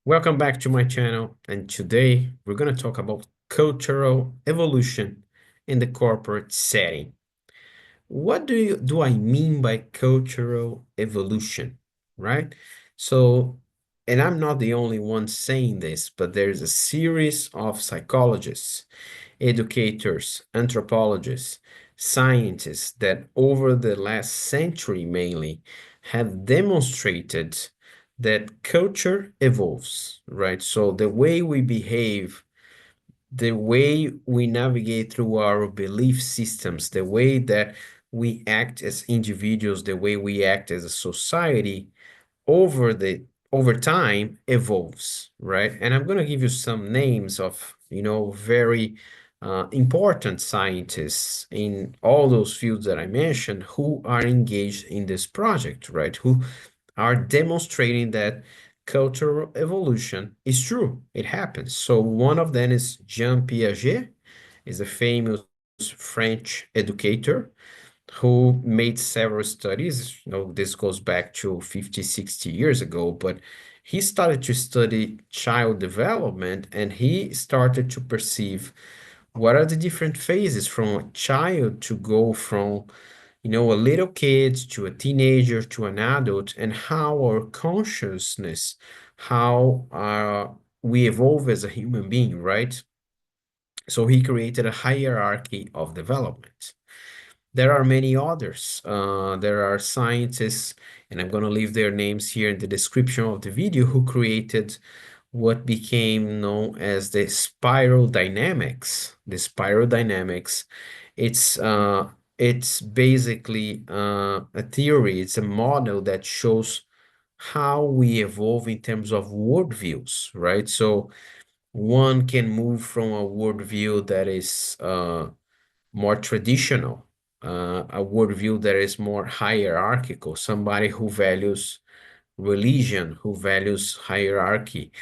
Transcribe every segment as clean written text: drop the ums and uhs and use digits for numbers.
Welcome back to my channel, and today we're going to talk about cultural evolution in the corporate setting. What do I mean by cultural evolution, right? So, and I'm not the only one saying this, but there's a series of psychologists, educators, anthropologists, scientists that over the last century mainly have demonstrated that culture evolves, right? So the way we behave, the way we navigate through our belief systems, the way that we act as individuals, the way we act as a society over the over time evolves, right? And I'm going to give you some names of, very important scientists in all those fields that I mentioned who are engaged in this project, right? Who are demonstrating that cultural evolution is true. It happens. So one of them is Jean Piaget, is a famous French educator who made several studies. This goes back to 50, 60 years ago, but he started to study child development and he started to perceive what are the different phases from a child to go from, a little kid to a teenager to an adult, and how our consciousness, how we evolve as a human being, right? So he created a hierarchy of development. There are many others. There are scientists, and I'm going to leave their names here in the description of the video, who created what became known as the spiral dynamics. The spiral dynamics, it's basically a theory, it's a model that shows how we evolve in terms of worldviews, right? So one can move from a worldview that is more traditional, a worldview that is more hierarchical, somebody who values religion, who values hierarchy,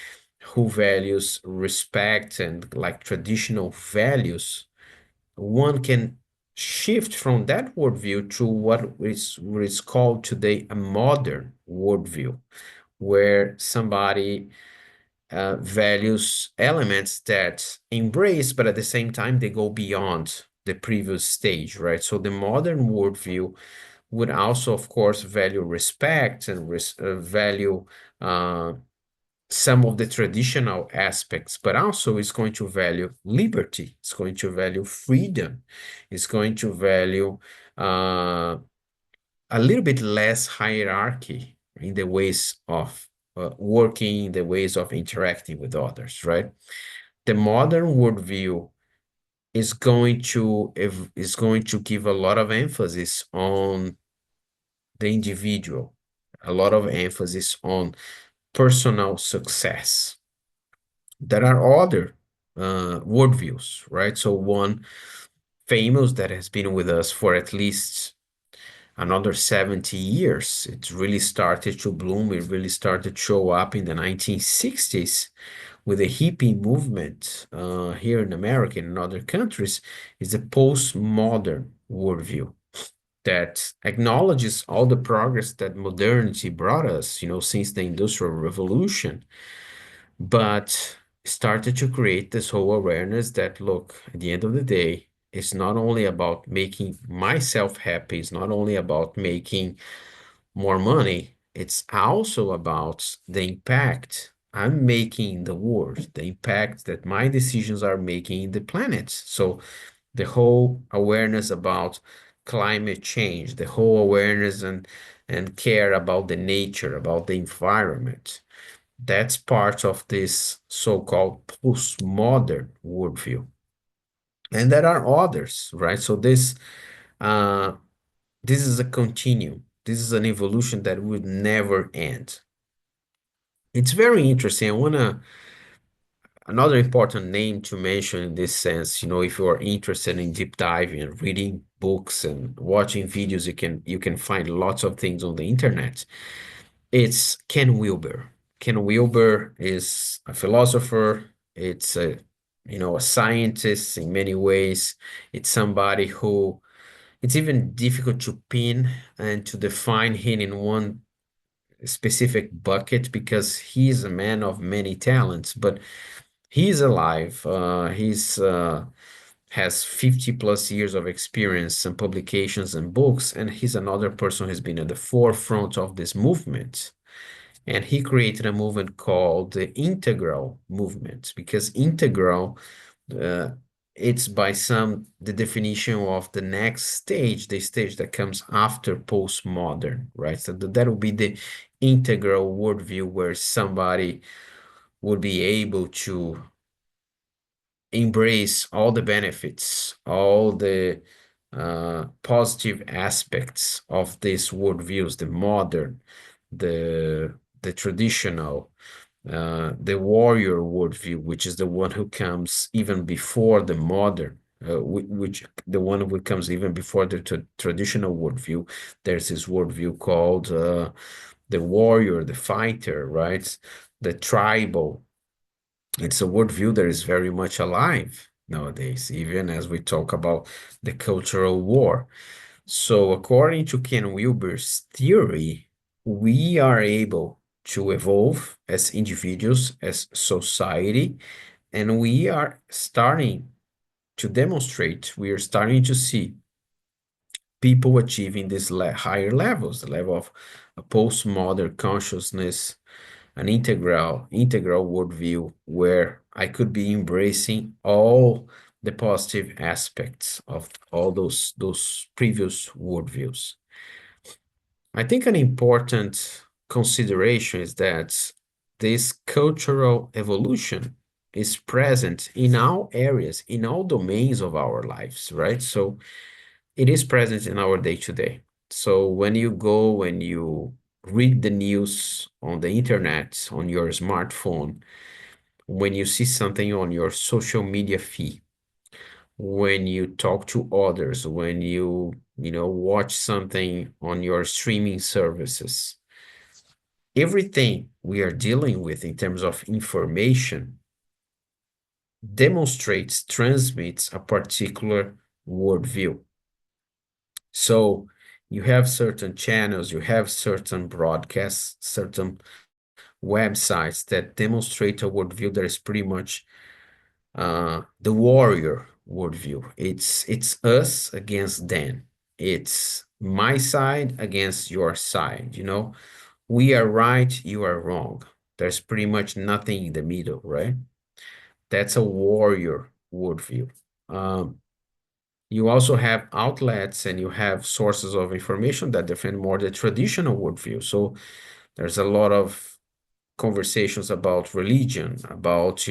who values respect and like traditional values. One can shift from that worldview to what is called today a modern worldview, where somebody values elements that embrace, but at the same time, they go beyond the previous stage, right? So the modern worldview would also, of course, value respect and value uh, some of the traditional aspects, but also is going to value liberty, it's going to value freedom, it's going to value uh, a little bit less hierarchy in the ways of working, the ways of interacting with others, right? The modern worldview is going to give a lot of emphasis on the individual, a lot of emphasis on personal success. There are other worldviews, right? So one famous that has been with us for at least another 70 years. It really started to bloom. It really started to show up in the 1960s with the hippie movement here in America and in other countries, is a postmodern worldview that acknowledges all the progress that modernity brought us, since the Industrial Revolution, but started to create this whole awareness that, look, at the end of the day, it's not only about making myself happy, it's not only about making more money, it's also about the impact I'm making in the world, the impact that my decisions are making in the planet. So the whole awareness about climate change, the whole awareness and care about the nature, about the environment. That's part of this so-called postmodern worldview. And there are others, right? So uh, this is a continuum. This is an evolution that would never end. It's very interesting. Another important name to mention in this sense, if you are interested in deep diving and reading books and watching videos, you can find lots of things on the internet. It's Ken Wilber. Ken Wilber is a philosopher. It's a scientist in many ways. It's somebody who it's even difficult to pin and to define him in one specific bucket because he's a man of many talents, but he's alive. He's has 50 plus years of experience and publications and books, and he's another person who's been at the forefront of this movement. And he created a movement called the integral movement because integral, uh, it's by some the definition of the next stage, the stage that comes after postmodern, right? So that would be the integral worldview where somebody would be able to embrace all the benefits, all the positive aspects of these worldviews, the modern, the traditional, the warrior worldview, which is the one who comes even before the modern, which the one who comes even before the traditional worldview. There's this worldview called the warrior, the fighter, right? The tribal. It's a worldview that is very much alive nowadays, even as we talk about the cultural war. So, according to Ken Wilber's theory, we are able to evolve as individuals, as society, and we are starting to demonstrate, we are starting to see people achieving these higher levels, the level of a postmodern consciousness, an integral worldview where I could be embracing all the positive aspects of all those previous worldviews. I think an important consideration is that this cultural evolution is present in all areas, in all domains of our lives, right? So it is present in our day to day. So when you read the news on the internet, on your smartphone, when you see something on your social media feed, when you talk to others, when you watch something on your streaming services, everything we are dealing with in terms of information demonstrates, transmits a particular worldview. So you have certain channels, you have certain broadcasts, certain websites that demonstrate a worldview that is pretty much the warrior worldview. It's us against them. It's my side against your side, you know? We are right, you are wrong. There's pretty much nothing in the middle, right? That's a warrior worldview. Um, you also have outlets and you have sources of information that defend more the traditional worldview. So there's a lot of conversations about religion, about,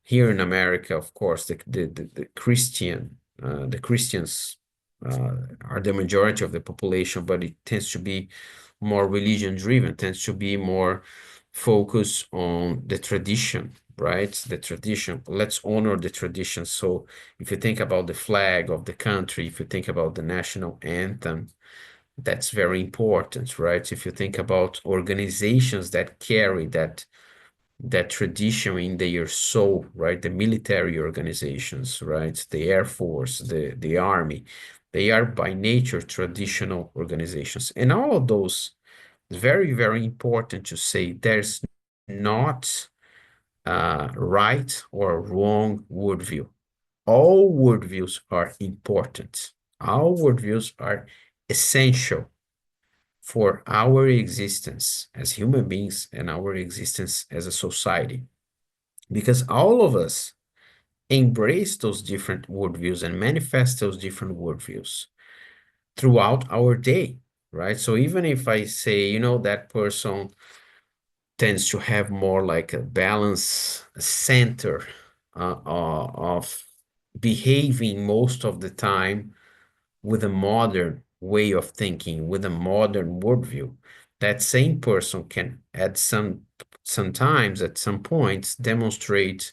here in America, of course, the Christians are the majority of the population, but it tends to be more religion driven, tends to be more focused on the tradition, right? The tradition. Let's honor the tradition. So if you think about the flag of the country, if you think about the national anthem, that's very important, right? If you think about organizations that carry that tradition in their soul, right? The military organizations, right? The Air Force, the Army, they are by nature traditional organizations. And all of those, very, very important to say there's not right or wrong worldview. All worldviews are important. All worldviews are essential for our existence as human beings and our existence as a society. Because all of us embrace those different worldviews and manifest those different worldviews throughout our day, right? So even if I say, that person tends to have more like a balance center of behaving most of the time with a modern way of thinking, with a modern worldview, that same person can at sometimes at some points demonstrate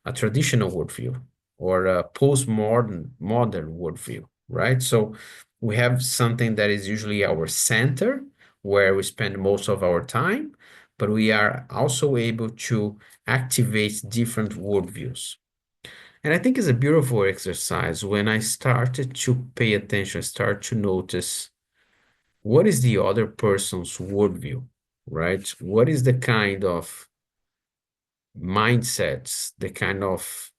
a traditional worldview or a modern worldview, right? So we have something that is usually our center where we spend most of our time, but we are also able to activate different worldviews. And I think it's a beautiful exercise when I started to pay attention, start to notice what is the other person's worldview. right? What is the kind of mindsets, the kind of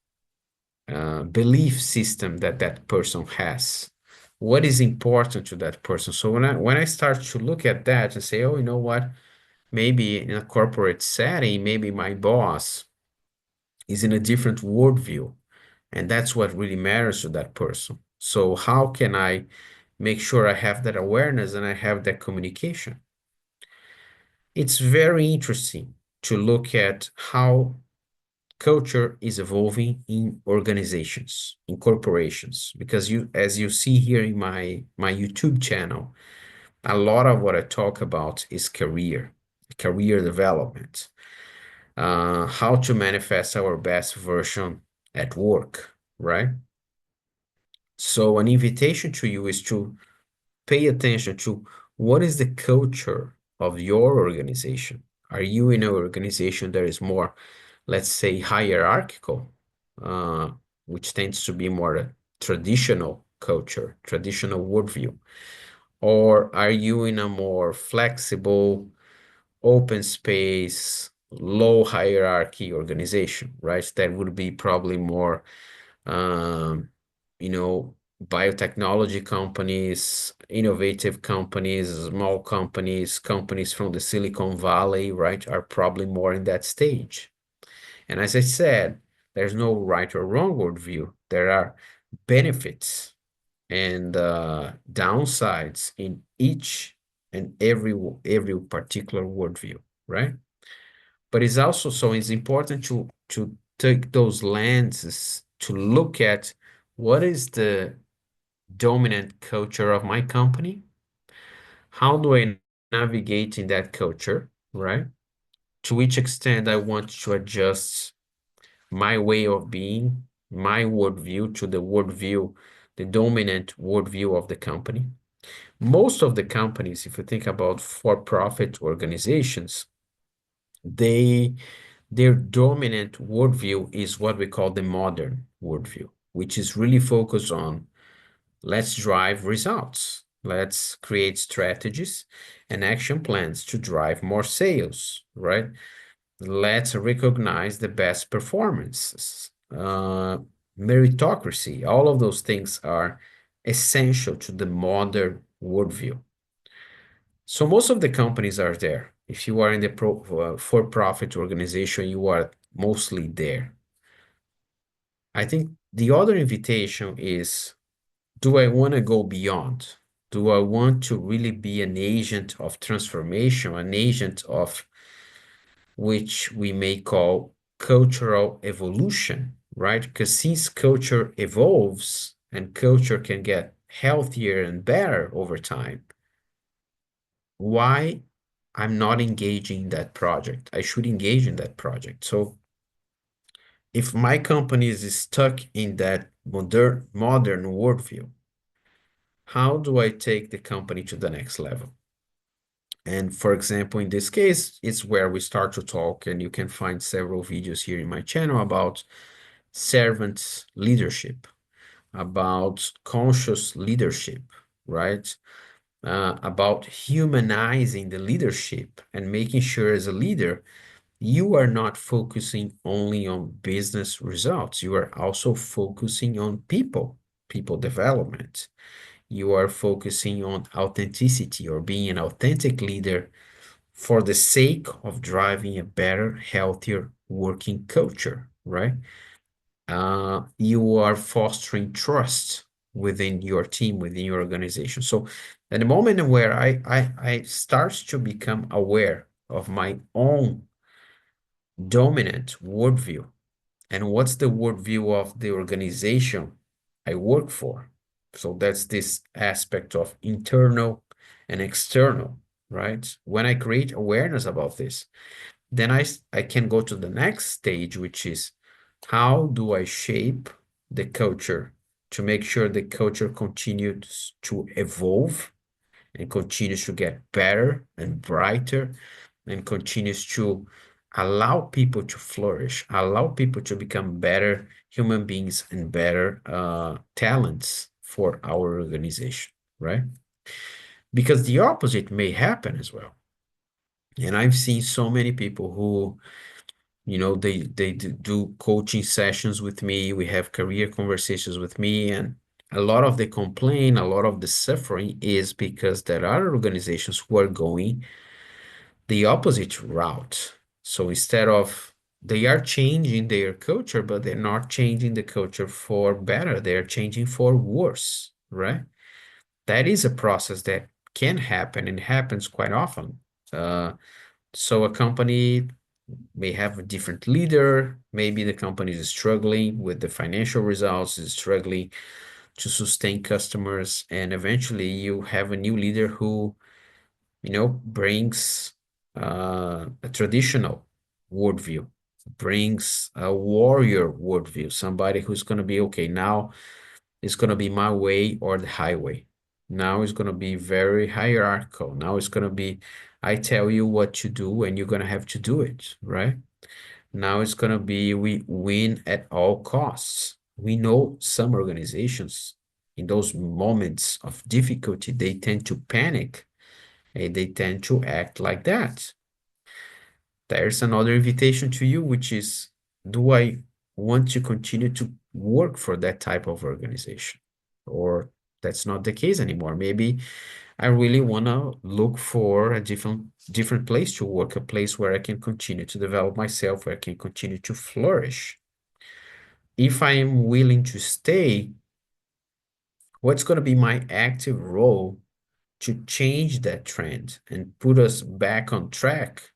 belief system that that person has? What is important to that person? So when I start to look at that and say, oh, you know what? Maybe in a corporate setting, maybe my boss is in a different worldview, and that's what really matters to that person. So how can I make sure I have that awareness and I have that communication? It's very interesting to look at how culture is evolving in organizations, in corporations, because as you see here in my YouTube channel, a lot of what I talk about is career development, how to manifest our best version at work, right? So an invitation to you is to pay attention to what is the culture of your organization. Are you in an organization that is more, let's say, hierarchical, uh, which tends to be more a traditional culture, traditional worldview? Or are you in a more flexible, open space, low hierarchy organization, right? That would be probably more, um, you know, biotechnology companies, innovative companies, small companies, companies from the Silicon Valley, right, are probably more in that stage. And as I said, there's no right or wrong worldview. There are benefits and downsides in each and every particular worldview, right? But it's also so it's important to take those lenses to look at what is the dominant culture of my company? How do I navigate in that culture, right? To which extent I want to adjust my way of being, my worldview to the worldview, the dominant worldview of the company. Most of the companies, if you think about for-profit organizations, they their dominant worldview is what we call the modern worldview, which is really focused on let's drive results. Let's create strategies and action plans to drive more sales, right? Let's recognize the best performances. Meritocracy, all of those things are essential to the modern worldview. So most of the companies are there. If you are in the for-profit organization, you are mostly there. I think the other invitation is, do I want to go beyond? Do I want to really be an agent of transformation, an agent of which we may call cultural evolution, right? Because since culture evolves and culture can get healthier and better over time, why I'm not engaging in that project? I should engage in that project. So if my company is stuck in that modern worldview, how do I take the company to the next level? And for example, in this case, it's where we start to talk, and you can find several videos here in my channel about servant leadership, about conscious leadership, right? About humanizing the leadership and making sure as a leader, you are not focusing only on business results. You are also focusing on people development. You are focusing on authenticity or being an authentic leader for the sake of driving a better, healthier working culture, right? You are fostering trust within your team, within your organization. So at the moment where I start to become aware of my own dominant worldview and what's the worldview of the organization I work for. So that's this aspect of internal and external, right? When I create awareness about this, then I can go to the next stage, which is how do I shape the culture to make sure the culture continues to evolve and continues to get better and brighter and continues to allow people to flourish, allow people to become better human beings and better talents for our organization, right? Because the opposite may happen as well. And I've seen so many people who, they do coaching sessions with me. We have career conversations with me, and a lot of the complaint, a lot of the suffering is because there are organizations who are going the opposite route. So instead of they are changing their culture, but they're not changing the culture for better. They're changing for worse, right? That is a process that can happen and happens quite often. Uh, so a company may have a different leader. Maybe the company is struggling with the financial results, is struggling to sustain customers, and eventually you have a new leader who, brings a traditional worldview, brings a warrior worldview, somebody who's going to be okay. Now it's going to be my way or the highway. Now it's going to be very hierarchical. Now it's going to be, I tell you what to do and you're going to have to do it, right? Now it's going to be we win at all costs. We know some organizations in those moments of difficulty, they tend to panic and they tend to act like that. There's another invitation to you, which is, do I want to continue to work for that type of organization? Or that's not the case anymore. Maybe I really want to look for a different place to work, a place where I can continue to develop myself, where I can continue to flourish. If I am willing to stay, what's going to be my active role to change that trend and put us back on track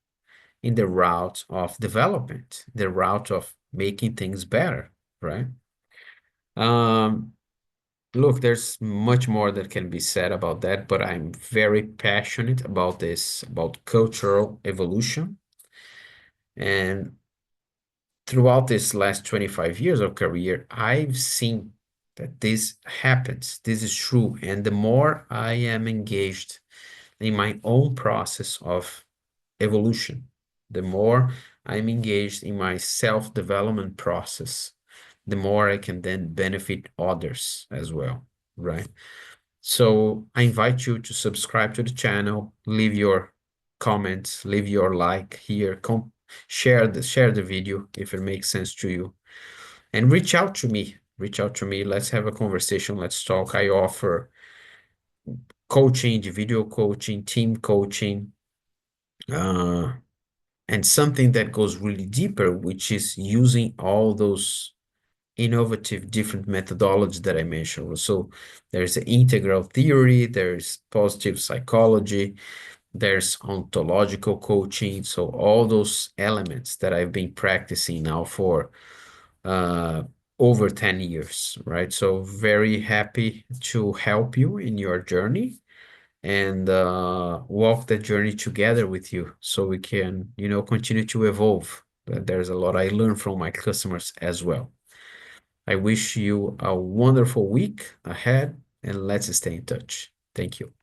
in the route of development, the route of making things better, right? Um, Look, there's much more that can be said about that, but I'm very passionate about this, about cultural evolution. And throughout this last 25 years of career, I've seen that this happens. This is true. And the more I am engaged in my own process of evolution, the more I'm engaged in my self-development process, the more I can then benefit others as well, right? So I invite you to subscribe to the channel, leave your comments, leave your like here, share the video if it makes sense to you, and reach out to me. Reach out to me. Let's have a conversation. Let's talk. I offer coaching, individual coaching, team coaching, uh, and something that goes really deeper, which is using all those innovative different methodologies that I mentioned. So there's the integral theory, there's positive psychology, there's ontological coaching. So all those elements that I've been practicing now for uh, over 10 years, right? So very happy to help you in your journey and walk that journey together with you so we can, continue to evolve. There's a lot I learn from my customers as well. I wish you a wonderful week ahead and let's stay in touch. Thank you.